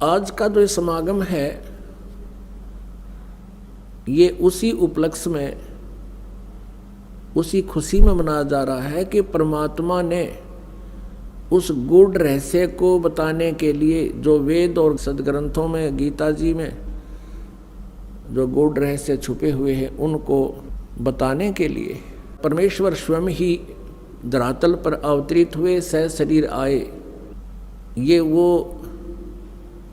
आज का जो समागम है ये उसी उपलक्ष्य में, उसी खुशी में मनाया जा रहा है कि परमात्मा ने उस गूढ़ रहस्य को बताने के लिए जो वेद और सदग्रंथों में, गीता जी में जो गूढ़ रहस्य छुपे हुए हैं उनको बताने के लिए परमेश्वर स्वयं ही धरातल पर अवतरित हुए, सह शरीर आए। ये वो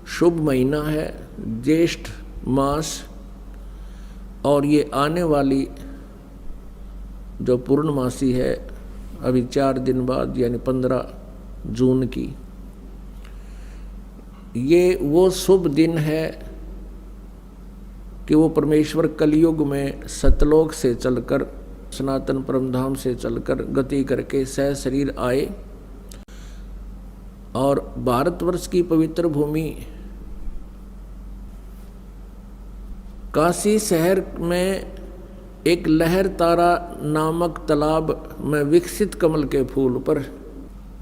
शुभ महीना है, ज्येष्ठ मास, और ये आने वाली जो पूर्णमासी है अभी 4 दिन बाद यानी 15 जून की, ये वो शुभ दिन है कि वो परमेश्वर कलयुग में सतलोक से चलकर, सनातन परमधाम से चलकर गति करके सह शरीर आए और भारतवर्ष की पवित्र भूमि काशी शहर में एक लहर तारा नामक तालाब में विकसित कमल के फूल पर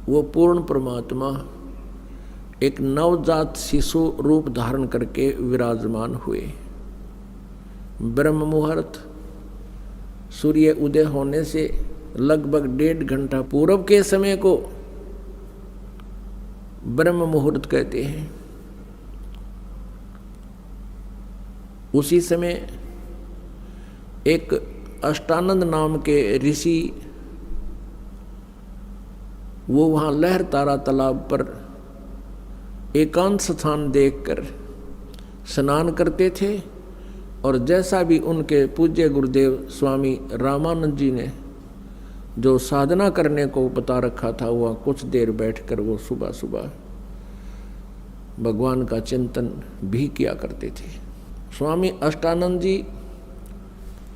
वो पूर्ण परमात्मा एक नवजात शिशु रूप धारण करके विराजमान हुए। ब्रह्म मुहूर्त सूर्य उदय होने से लगभग 1.5 घंटा पूर्व के समय को ब्रह्म मुहूर्त कहते हैं। उसी समय एक अष्टानंद नाम के ऋषि वो वहाँ लहर तारा तालाब पर एकांत स्थान देखकर स्नान करते थे, और जैसा भी उनके पूज्य गुरुदेव स्वामी रामानंद जी ने जो साधना करने को बता रखा था, वह कुछ देर बैठकर वो सुबह सुबह भगवान का चिंतन भी किया करते थे। स्वामी अष्टानंद जी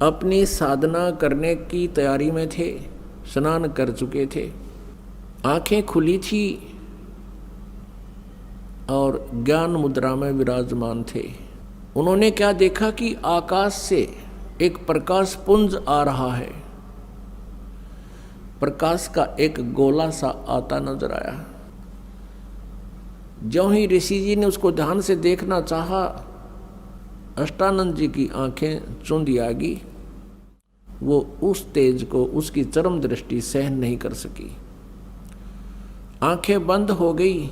अपनी साधना करने की तैयारी में थे, स्नान कर चुके थे, आंखें खुली थी और ज्ञान मुद्रा में विराजमान थे। उन्होंने क्या देखा कि आकाश से एक प्रकाश पुंज आ रहा है। प्रकाश का एक गोला सा आता नजर आया। ज्यों ही ऋषि जी ने उसको ध्यान से देखना चाहा, अष्टानंद जी की आंखें चुंधी आ गई। वो उस तेज को, उसकी चरम दृष्टि सहन नहीं कर सकी, आंखें बंद हो गई।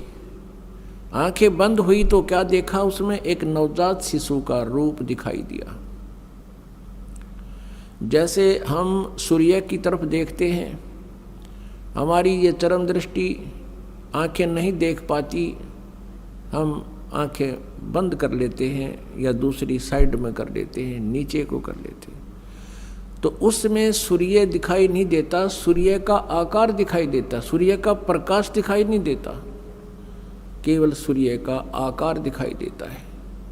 आंखें बंद हुई तो क्या देखा, उसमें एक नवजात शिशु का रूप दिखाई दिया। जैसे हम सूर्य की तरफ देखते हैं, हमारी ये चरम दृष्टि आंखें नहीं देख पाती, हम आंखें बंद कर लेते हैं या दूसरी साइड में कर लेते हैं, नीचे को कर लेते हैं, तो उसमें सूर्य दिखाई नहीं देता, सूर्य का आकार दिखाई देता, सूर्य का प्रकाश दिखाई नहीं देता, केवल सूर्य का आकार दिखाई देता है,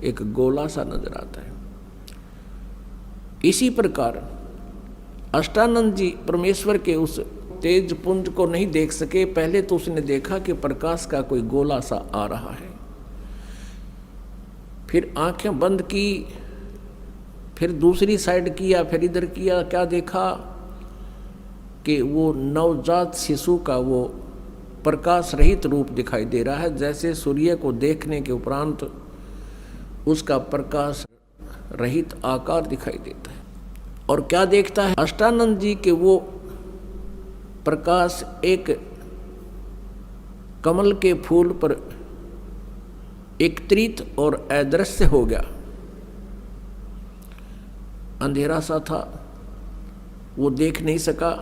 एक गोला सा नजर आता है। इसी प्रकार अष्टानंद जी परमेश्वर के उस तेज पुंज को नहीं देख सके। पहले तो उसने देखा कि प्रकाश का कोई गोला सा आ रहा है, फिर आंखें बंद की, फिर दूसरी साइड किया, फिर इधर किया, क्या देखा कि वो नवजात शिशु का वो प्रकाश रहित रूप दिखाई दे रहा है। जैसे सूर्य को देखने के उपरांत उसका प्रकाश रहित आकार दिखाई देता है। और क्या देखता है अष्टानंद जी के वो प्रकाश एक कमल के फूल पर एकत्रित और अदृश्य हो गया। अंधेरा सा था, वो देख नहीं सका,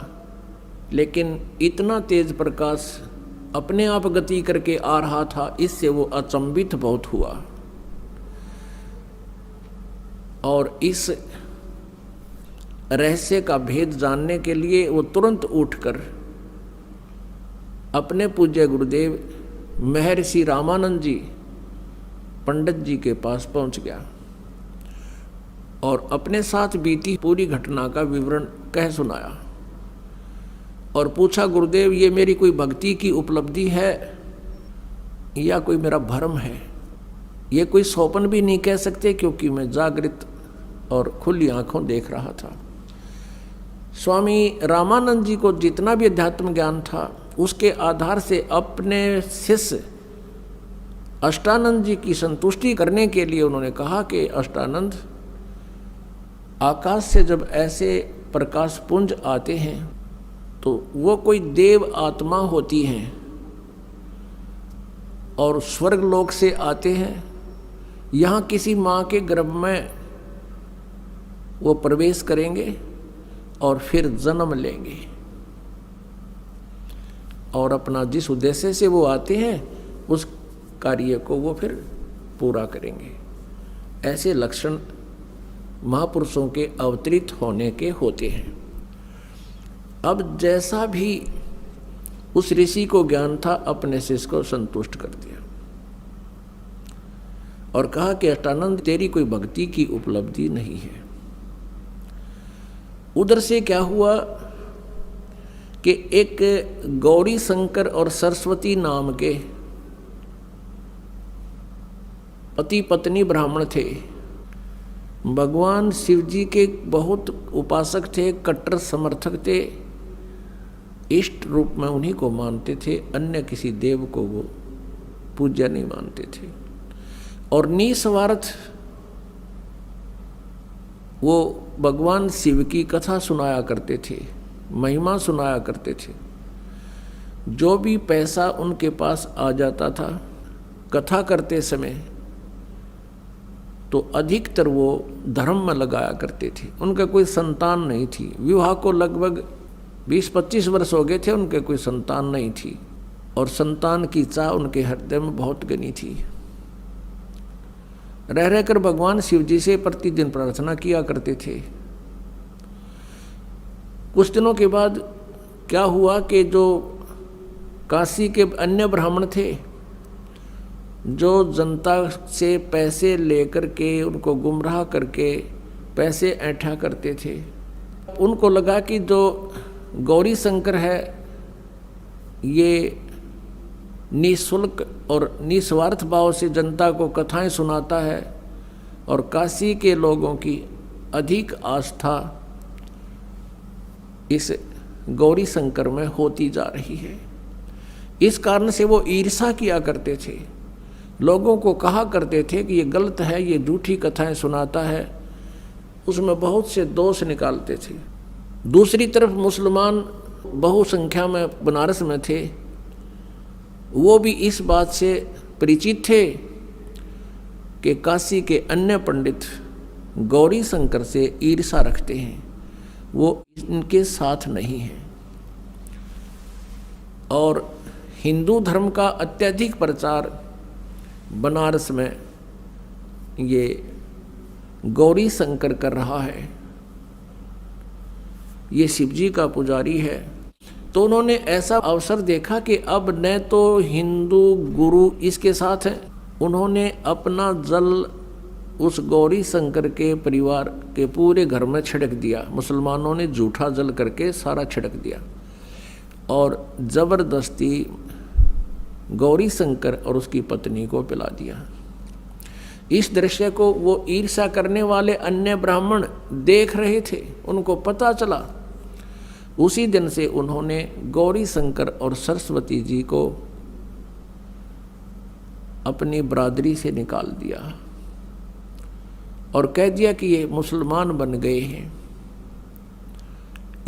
लेकिन इतना तेज प्रकाश अपने आप गति करके आ रहा था, इससे वो अचंभित बहुत हुआ। और इस रहस्य का भेद जानने के लिए वो तुरंत उठकर अपने पूज्य गुरुदेव महर्षि रामानंद जी पंडित जी के पास पहुंच गया और अपने साथ बीती पूरी घटना का विवरण कह सुनाया और पूछा, गुरुदेव ये मेरी कोई भक्ति की उपलब्धि है या कोई मेरा भ्रम है? ये कोई स्वप्न भी नहीं कह सकते, क्योंकि मैं जागृत और खुली आंखों देख रहा था। स्वामी रामानंद जी को जितना भी अध्यात्म ज्ञान था, उसके आधार से अपने शिष्य अष्टानंद जी की संतुष्टि करने के लिए उन्होंने कहा कि अष्टानंद, आकाश से जब ऐसे प्रकाश पुंज आते हैं तो वो कोई देव आत्मा होती हैं और स्वर्ग लोक से आते हैं, यहाँ किसी माँ के गर्भ में वो प्रवेश करेंगे और फिर जन्म लेंगे और अपना जिस उद्देश्य से वो आते हैं उस कार्य को वो फिर पूरा करेंगे। ऐसे लक्षण महापुरुषों के अवतरित होने के होते हैं। अब जैसा भी उस ऋषि को ज्ञान था, अपने शिष्य को संतुष्ट कर दिया और कहा कि अष्टानंद, तेरी कोई भक्ति की उपलब्धि नहीं है। उधर से क्या हुआ कि एक गौरी शंकर और सरस्वती नाम के पति पत्नी ब्राह्मण थे। भगवान शिव जी के बहुत उपासक थे, कट्टर समर्थक थे, इष्ट रूप में उन्हीं को मानते थे, अन्य किसी देव को वो पूज्य नहीं मानते थे। और निस्वार्थ वो भगवान शिव की कथा सुनाया करते थे, महिमा सुनाया करते थे। जो भी पैसा उनके पास आ जाता था कथा करते समय, तो अधिकतर वो धर्म में लगाया करते थे। उनका कोई संतान नहीं थी, विवाह को लगभग 20-25 वर्ष हो गए थे, उनके कोई संतान नहीं थी और संतान की चाह उनके हृदय में बहुत घनी थी। रह रहकर भगवान शिव जी से प्रतिदिन प्रार्थना किया करते थे। कुछ दिनों के बाद क्या हुआ कि जो काशी के अन्य ब्राह्मण थे, जो जनता से पैसे लेकर के उनको गुमराह करके पैसे ऐंठा करते थे, उनको लगा कि जो गौरी शंकर है ये निःशुल्क और निस्वार्थ भाव से जनता को कथाएं सुनाता है और काशी के लोगों की अधिक आस्था इस गौरी शंकर में होती जा रही है। इस कारण से वो ईर्षा किया करते थे, लोगों को कहा करते थे कि ये गलत है, ये झूठी कथाएं सुनाता है, उसमें बहुत से दोष निकालते थे। दूसरी तरफ मुसलमान बहुसंख्या में बनारस में थे, वो भी इस बात से परिचित थे कि काशी के अन्य पंडित गौरी शंकर से ईर्षा रखते हैं, वो इनके साथ नहीं हैं। और हिंदू धर्म का अत्यधिक प्रचार बनारस में ये गौरी शंकर कर रहा है, ये शिव जी का पुजारी है। तो उन्होंने ऐसा अवसर देखा कि अब न तो हिंदू गुरु इसके साथ हैं, उन्होंने अपना जल उस गौरी शंकर के परिवार के पूरे घर में छिड़क दिया। मुसलमानों ने झूठा जल करके सारा छिड़क दिया और जबरदस्ती गौरी शंकर और उसकी पत्नी को पिला दिया। इस दृश्य को वो ईर्ष्या करने वाले अन्य ब्राह्मण देख रहे थे, उनको पता चला। उसी दिन से उन्होंने गौरी शंकर और सरस्वती जी को अपनी बरादरी से निकाल दिया और कह दिया कि ये मुसलमान बन गए हैं,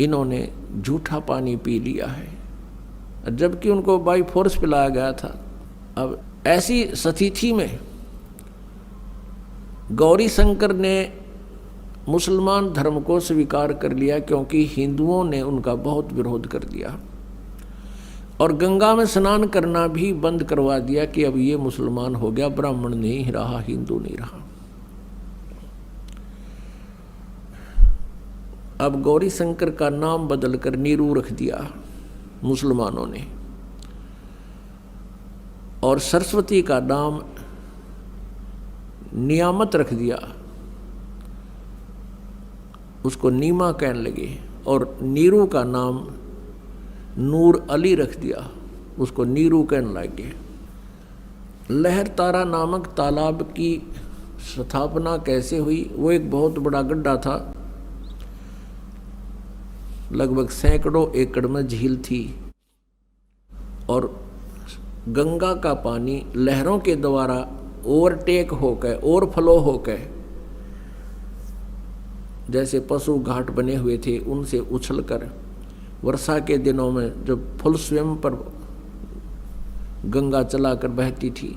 इन्होंने झूठा पानी पी लिया है, जबकि उनको बाई फोर्स पिलाया गया था। अब ऐसी स्थिति में गौरी शंकर ने मुसलमान धर्म को स्वीकार कर लिया, क्योंकि हिंदुओं ने उनका बहुत विरोध कर दिया और गंगा में स्नान करना भी बंद करवा दिया कि अब ये मुसलमान हो गया, ब्राह्मण नहीं रहा, हिंदू नहीं रहा। अब गौरी शंकर का नाम बदलकर नीरू रख दिया मुसलमानों ने और सरस्वती का नाम नियामत रख दिया, उसको नीमा कहने लगे, और नीरू का नाम नूर अली रख दिया, उसको नीरू कहने लगे। लहर तारा नामक तालाब की स्थापना कैसे हुई? वो एक बहुत बड़ा गड्ढा था, लगभग सैकड़ों एकड़ में झील थी और गंगा का पानी लहरों के द्वारा ओवरटेक होकर ओवरफ्लो होकर, जैसे पशु घाट बने हुए थे उनसे उछलकर वर्षा के दिनों में जब फुल स्वयं पर गंगा चलाकर बहती थी,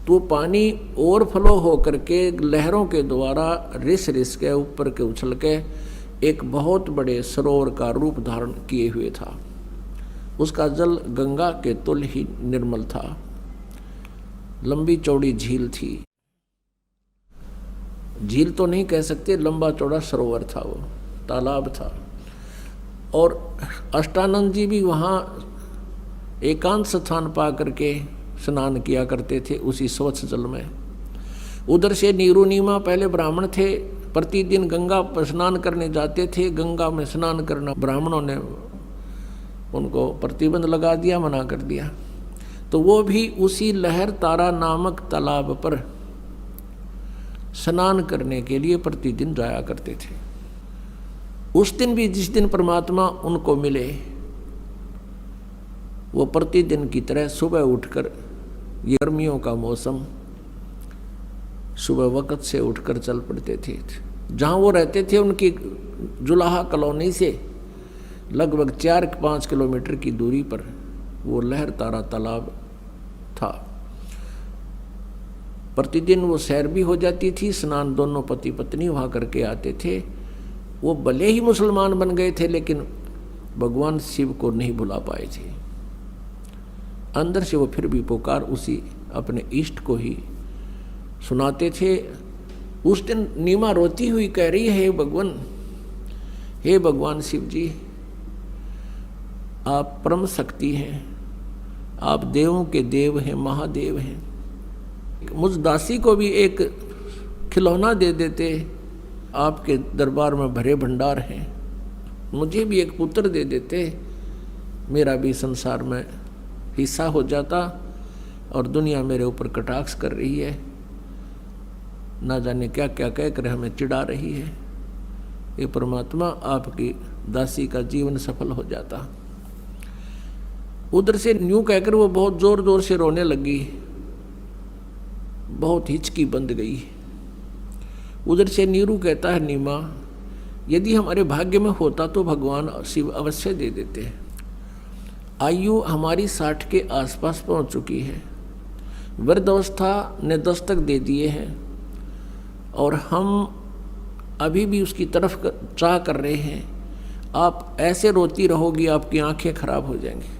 तो पानी ओवरफ्लो होकर के लहरों के द्वारा रिस रिस के ऊपर के उछल के एक बहुत बड़े सरोवर का रूप धारण किए हुए था। उसका जल गंगा के तुल्य ही निर्मल था। लंबी चौड़ी झील थी, झील तो नहीं कह सकते, लंबा चौड़ा सरोवर था, वो तालाब था। और अष्टानंद जी भी वहाँ एकांत स्थान पा करके स्नान किया करते थे उसी स्वच्छ जल में। उधर से नीरू नीमा पहले ब्राह्मण थे, प्रतिदिन गंगा पर स्नान करने जाते थे। गंगा में स्नान करना ब्राह्मणों ने उनको प्रतिबंध लगा दिया, मना कर दिया। तो वो भी उसी लहर तारा नामक तालाब पर स्नान करने के लिए प्रतिदिन जाया करते थे। उस दिन भी जिस दिन परमात्मा उनको मिले, वो प्रतिदिन की तरह सुबह उठकर, ये गर्मियों का मौसम, सुबह वक्त से उठकर चल पड़ते थे। जहाँ वो रहते थे उनकी जुलाहा कॉलोनी से लगभग 4-5 किलोमीटर की दूरी पर वो लहर तारा तालाब था। प्रतिदिन वो सैर भी हो जाती थी, स्नान दोनों पति पत्नी वहाँ करके आते थे। वो भले ही मुसलमान बन गए थे, लेकिन भगवान शिव को नहीं भुला पाए थे। अंदर से वो फिर भी पुकार उसी अपने इष्ट को ही सुनाते थे। उस दिन नीमा रोती हुई कह रही है, हे भगवान शिव जी, आप परम शक्ति हैं, आप देवों के देव हैं, महादेव हैं। मुझ दासी को भी एक खिलौना दे देते, आपके दरबार में भरे भंडार हैं। मुझे भी एक पुत्र दे देते, मेरा भी संसार में हिस्सा हो जाता। और दुनिया मेरे ऊपर कटाक्ष कर रही है, ना जाने क्या क्या कह कर हमें चिढ़ा रही है। ये परमात्मा, आपकी दासी का जीवन सफल हो जाता। उधर से न्यू कहकर वो बहुत जोर जोर से रोने लगी, बहुत हिचकी बंद गई। उधर से नीरू कहता है, नीमा, यदि हमारे भाग्य में होता तो भगवान शिव अवश्य दे देते। आयु हमारी 60 के आसपास पहुंच चुकी है, वृद्धावस्था ने दस्तक दे दिए हैं, और हम अभी भी उसकी तरफ चाह कर रहे हैं। आप ऐसे रोती रहोगी, आपकी आंखें खराब हो जाएंगी।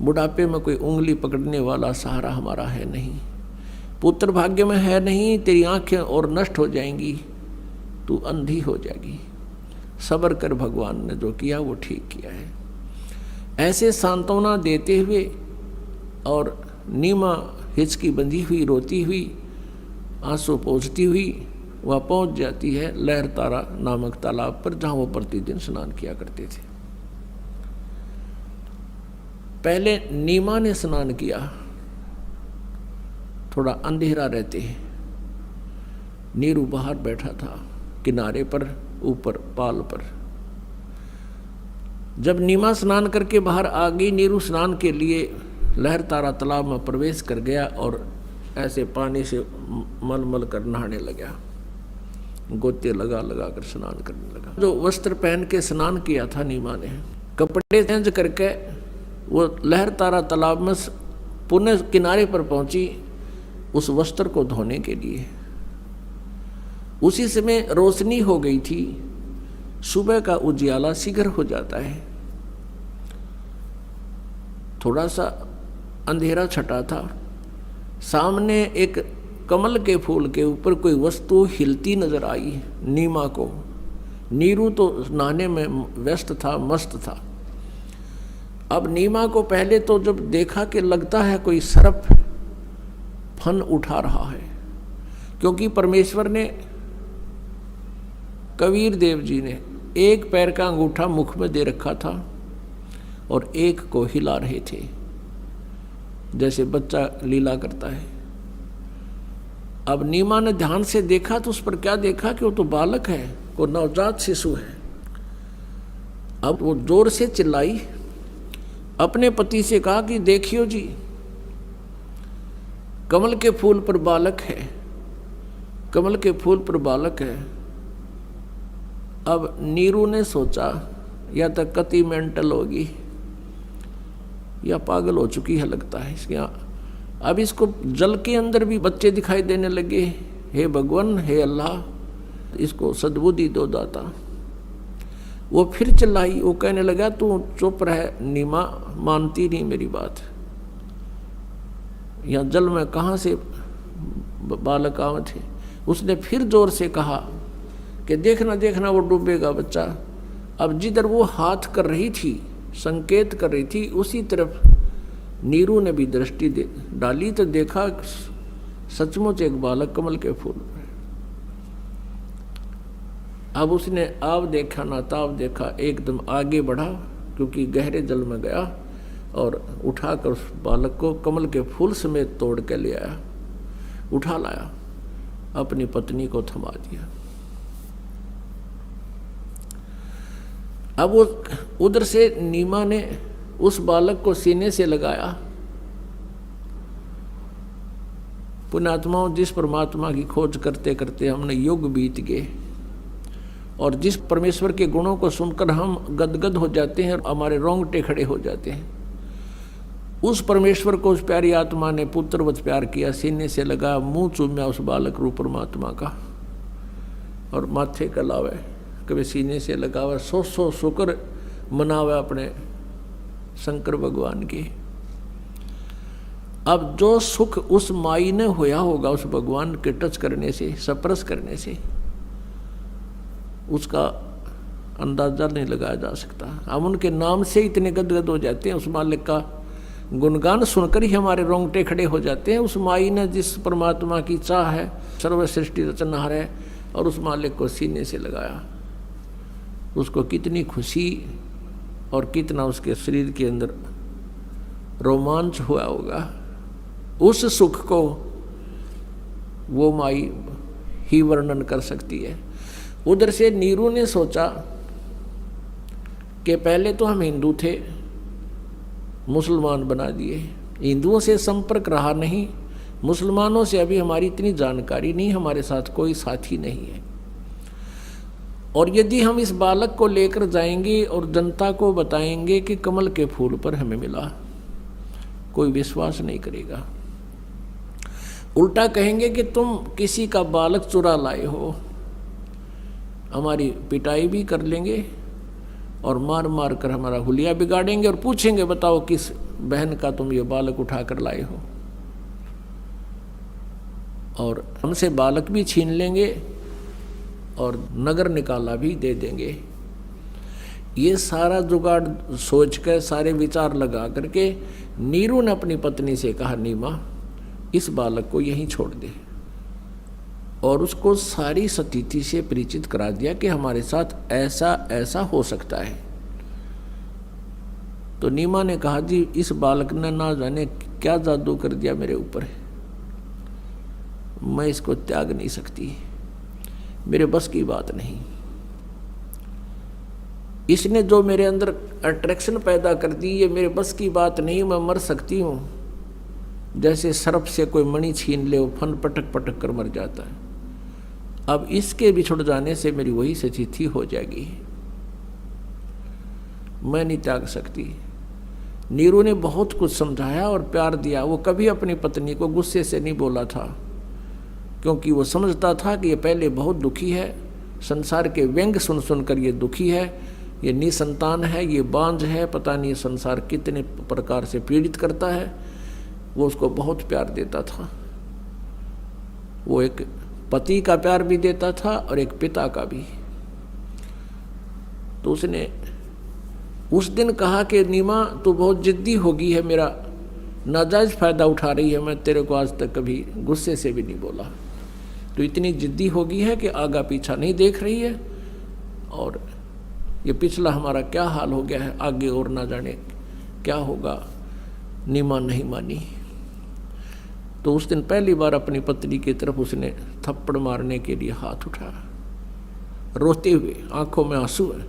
बुढ़ापे में कोई उंगली पकड़ने वाला सहारा हमारा है नहीं, पुत्र भाग्य में है नहीं, तेरी आंखें और नष्ट हो जाएंगी, तू अंधी हो जाएगी। सब्र कर, भगवान ने जो किया वो ठीक किया है। ऐसे सांत्वना देते हुए और नीमा हिचकी बंधी हुई, रोती हुई, आंसू पोंछती हुई वह पहुंच जाती है लहर तारा नामक तालाब पर, जहां वो प्रतिदिन स्नान किया करते थे। पहले नीमा ने स्नान किया, थोड़ा अंधेरा रहते नीरू बाहर बैठा था किनारे पर, ऊपर पाल पर। जब नीमा स्नान करके बाहर आ गई, नीरू स्नान के लिए लहर तारा तालाब में प्रवेश कर गया और ऐसे पानी से मल कर नहाने लगा, गोते लगा लगा कर स्नान करने लगा। जो वस्त्र पहन के स्नान किया था नीमा ने, कपड़े चेंज करके वो लहर तारा तालाब में पुनः किनारे पर पहुंची उस वस्त्र को धोने के लिए। उसी समय रोशनी हो गई थी, सुबह का उजियाला शीघ्र हो जाता है। थोड़ा सा अंधेरा छटा था, सामने एक कमल के फूल के ऊपर कोई वस्तु हिलती नजर आई नीमा को। नीरू तो नहाने में व्यस्त था, मस्त था। अब नीमा को पहले तो जब देखा कि लगता है कोई सर्प फन उठा रहा है, क्योंकि परमेश्वर ने, कबीर देव जी ने एक पैर का अंगूठा मुख में दे रखा था और एक को हिला रहे थे, जैसे बच्चा लीला करता है। अब नीमा ने ध्यान से देखा तो उस पर क्या देखा कि वो तो बालक है, वो नवजात शिशु है। अब वो जोर से चिल्लाई, अपने पति से कहा कि देखियो जी, कमल के फूल पर बालक है, कमल के फूल पर बालक है। अब नीरू ने सोचा या तो कति मेंटल होगी या पागल हो चुकी है लगता है इसके यहाँ। अब इसको जल के अंदर भी बच्चे दिखाई देने लगे। हे भगवान, हे अल्लाह, इसको सद्बुद्धि दो दाता। वो फिर चिल्लाई, वो कहने लगा तू चुप रह नीमा, मानती नहीं मेरी बात। यहाँ जल में कहाँ से बालक आवे थे। उसने फिर जोर से कहा कि देखना देखना वो डूबेगा बच्चा। अब जिधर वो हाथ कर रही थी, संकेत कर रही थी, उसी तरफ नीरू ने भी दृष्टि डाली तो देखा सचमुच एक बालक कमल के फूल में। अब उसने आव देखा ना ताव देखा, एकदम आगे बढ़ा क्योंकि गहरे जल में गया और उठाकर उस बालक को कमल के फूल समेत तोड़ के ले आया, उठा लाया, अपनी पत्नी को थमा दिया। अब वो उधर से नीमा ने उस बालक को सीने से लगाया। पुण्यात्माओं, जिस परमात्मा की खोज करते करते हमने युग बीत गए और जिस परमेश्वर के गुणों को सुनकर हम गदगद हो जाते हैं और हमारे रोंगटे खड़े हो जाते हैं, उस परमेश्वर को उस प्यारी आत्मा ने पुत्रवत प्यार किया, सीने से लगा, मुंह चूम्या उस बालक रूप परमात्मा का और माथे का लावे, कभी सीने से लगावे, सौ शुक्र मनावे अपने शंकर भगवान की। अब जो सुख उस माई ने होया होगा उस भगवान के टच करने से, स्पर्श करने से, उसका अंदाजा नहीं लगाया जा सकता। हम उनके नाम से इतने गदगद हो जाते हैं, उस मालिक का गुणगान सुनकर ही हमारे रोंगटे खड़े हो जाते हैं। उस माई ने जिस परमात्मा की चाह है, सर्व सृष्टि रचनहार है, और उस मालिक को सीने से लगाया, उसको कितनी खुशी और कितना उसके शरीर के अंदर रोमांच हुआ होगा। उस सुख को वो माई ही वर्णन कर सकती है। उधर से नीरू ने सोचा कि पहले तो हम हिंदू थे, मुसलमान बना दिए, हिंदुओं से संपर्क रहा नहीं, मुसलमानों से अभी हमारी इतनी जानकारी नहीं, हमारे साथ कोई साथी नहीं है। और यदि हम इस बालक को लेकर जाएंगे और जनता को बताएंगे कि कमल के फूल पर हमें मिला, कोई विश्वास नहीं करेगा। उल्टा कहेंगे कि तुम किसी का बालक चुरा लाए हो, हमारी पिटाई भी कर लेंगे और मार मार कर हमारा हुलिया बिगाड़ेंगे और पूछेंगे बताओ किस बहन का तुम ये बालक उठा कर लाए हो, और हमसे बालक भी छीन लेंगे और नगर निकाला भी दे देंगे। ये सारा जुगाड़ सोच कर, सारे विचार लगा करके नीरू ने अपनी पत्नी से कहा, नीमा इस बालक को यहीं छोड़ दे, और उसको सारी स्थिति से परिचित करा दिया कि हमारे साथ ऐसा ऐसा हो सकता है। तो नीमा ने कहा, जी इस बालक ने ना जाने क्या जादू कर दिया मेरे ऊपर, मैं इसको त्याग नहीं सकती, मेरे बस की बात नहीं। इसने जो मेरे अंदर अट्रैक्शन पैदा कर दी, ये मेरे बस की बात नहीं, मैं मर सकती हूँ। जैसे सर्प से कोई मणि छीन ले, वो फन पटक पटक कर मर जाता है। अब इसके बिछुड़ जाने से मेरी वही स्थिति हो जाएगी, मैं नहीं त्याग सकती। नीरू ने बहुत कुछ समझाया और प्यार दिया। वो कभी अपनी पत्नी को गुस्से से नहीं बोला था, क्योंकि वो समझता था कि ये पहले बहुत दुखी है, संसार के व्यंग सुन सुनकर ये दुखी है, ये निसंतान है, ये बांझ है, पता नहीं संसार कितने प्रकार से पीड़ित करता है। वो उसको बहुत प्यार देता था, वो एक पति का प्यार भी देता था और एक पिता का भी। तो उसने उस दिन कहा कि नीमा तू बहुत जिद्दी हो गई है, मेरा नाजायज फायदा उठा रही है, मैं तेरे को आज तक कभी गुस्से से भी नहीं बोला, तो इतनी जिद्दी हो गई है कि आगा पीछा नहीं देख रही है, और ये पिछला हमारा क्या हाल हो गया है, आगे और ना जाने क्या होगा। नीमा नहीं मानी। तो उस दिन पहली बार अपनी पत्नी की तरफ उसने थप्पड़ मारने के लिए हाथ उठाया, रोते हुए, आंखों में आंसू है।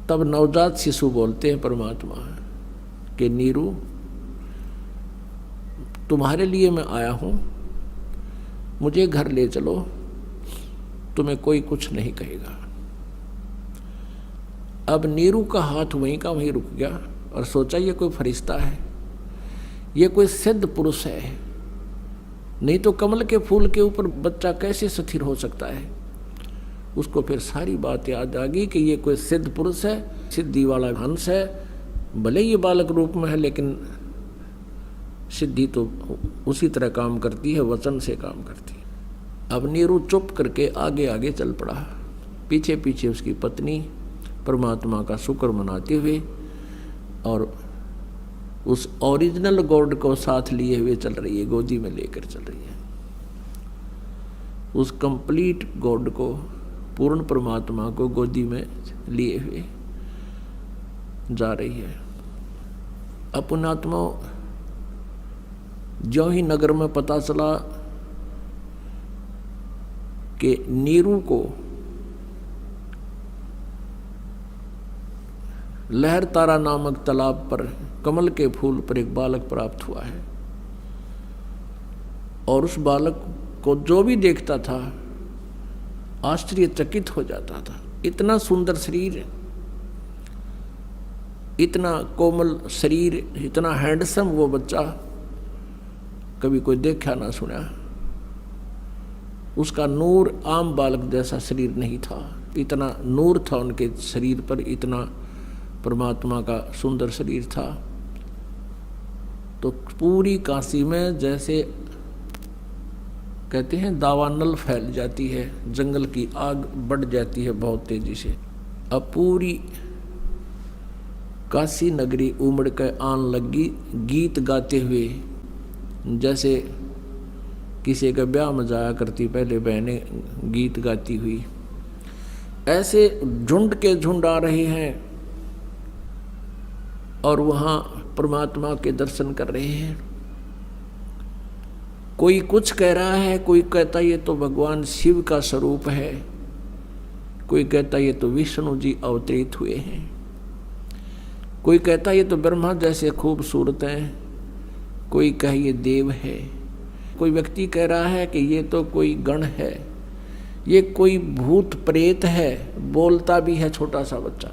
तब नवजात शिशु बोलते हैं परमात्मा कि नीरू तुम्हारे लिए मैं आया हूँ, मुझे घर ले चलो, तुम्हें कोई कुछ नहीं कहेगा। अब नीरू का हाथ वहीं का वहीं रुक गया और सोचा ये कोई फरिश्ता है, ये कोई सिद्ध पुरुष है, नहीं तो कमल के फूल के ऊपर बच्चा कैसे स्थिर हो सकता है। उसको फिर सारी बात याद आ गई कि ये कोई सिद्ध पुरुष है, सिद्धि वाला हंस है, भले ये बालक रूप में है लेकिन सिद्धि तो उसी तरह काम करती है, वचन से काम करती है। अब नीरू चुप करके आगे आगे चल पड़ा, पीछे पीछे उसकी पत्नी परमात्मा का शुक्र मनाते हुए और उस ओरिजिनल गॉड को साथ लिए हुए चल रही है, गोदी में लेकर चल रही है। उस कंप्लीट गॉड को, पूर्ण परमात्मा को गोदी में लिए हुए जा रही है। अपनात्मा जो ही नगर में पता चला कि नीरू को लहर तारा नामक तालाब पर कमल के फूल पर एक बालक प्राप्त हुआ है, और उस बालक को जो भी देखता था आश्चर्यचकित हो जाता था। इतना सुंदर शरीर, इतना कोमल शरीर, इतना हैंडसम वो बच्चा कभी कोई देखा ना सुना। उसका नूर आम बालक जैसा शरीर नहीं था, इतना नूर था उनके शरीर पर, इतना परमात्मा का सुंदर शरीर था। तो पूरी काशी में जैसे कहते हैं दावानल फैल जाती है, जंगल की आग बढ़ जाती है बहुत तेजी से। अब पूरी काशी नगरी उमड़ कर आन लगी, गीत गाते हुए, जैसे किसी का ब्याह में जाया करती पहले बहनें गीत गाती हुई, ऐसे झुंड के झुंड आ रहे हैं और वहाँ परमात्मा के दर्शन कर रहे हैं। कोई कुछ कह रहा है, कोई कहता ये तो भगवान शिव का स्वरूप है, कोई कहता ये तो विष्णु जी अवतरित हुए हैं, कोई कहता ये तो ब्रह्मा जैसे खूबसूरत हैं, कोई कहे ये देव है, कोई व्यक्ति कह रहा है कि ये तो कोई गण है, ये कोई भूत प्रेत है, बोलता भी है छोटा सा बच्चा।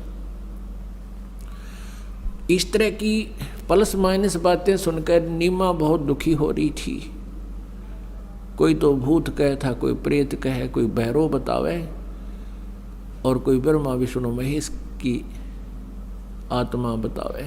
इस तरह की प्लस माइनस बातें सुनकर नीमा बहुत दुखी हो रही थी। कोई तो भूत कहे था, कोई प्रेत कहे, कोई भैरव बतावे, और कोई ब्रह्मा विष्णु महेश की आत्मा बतावे।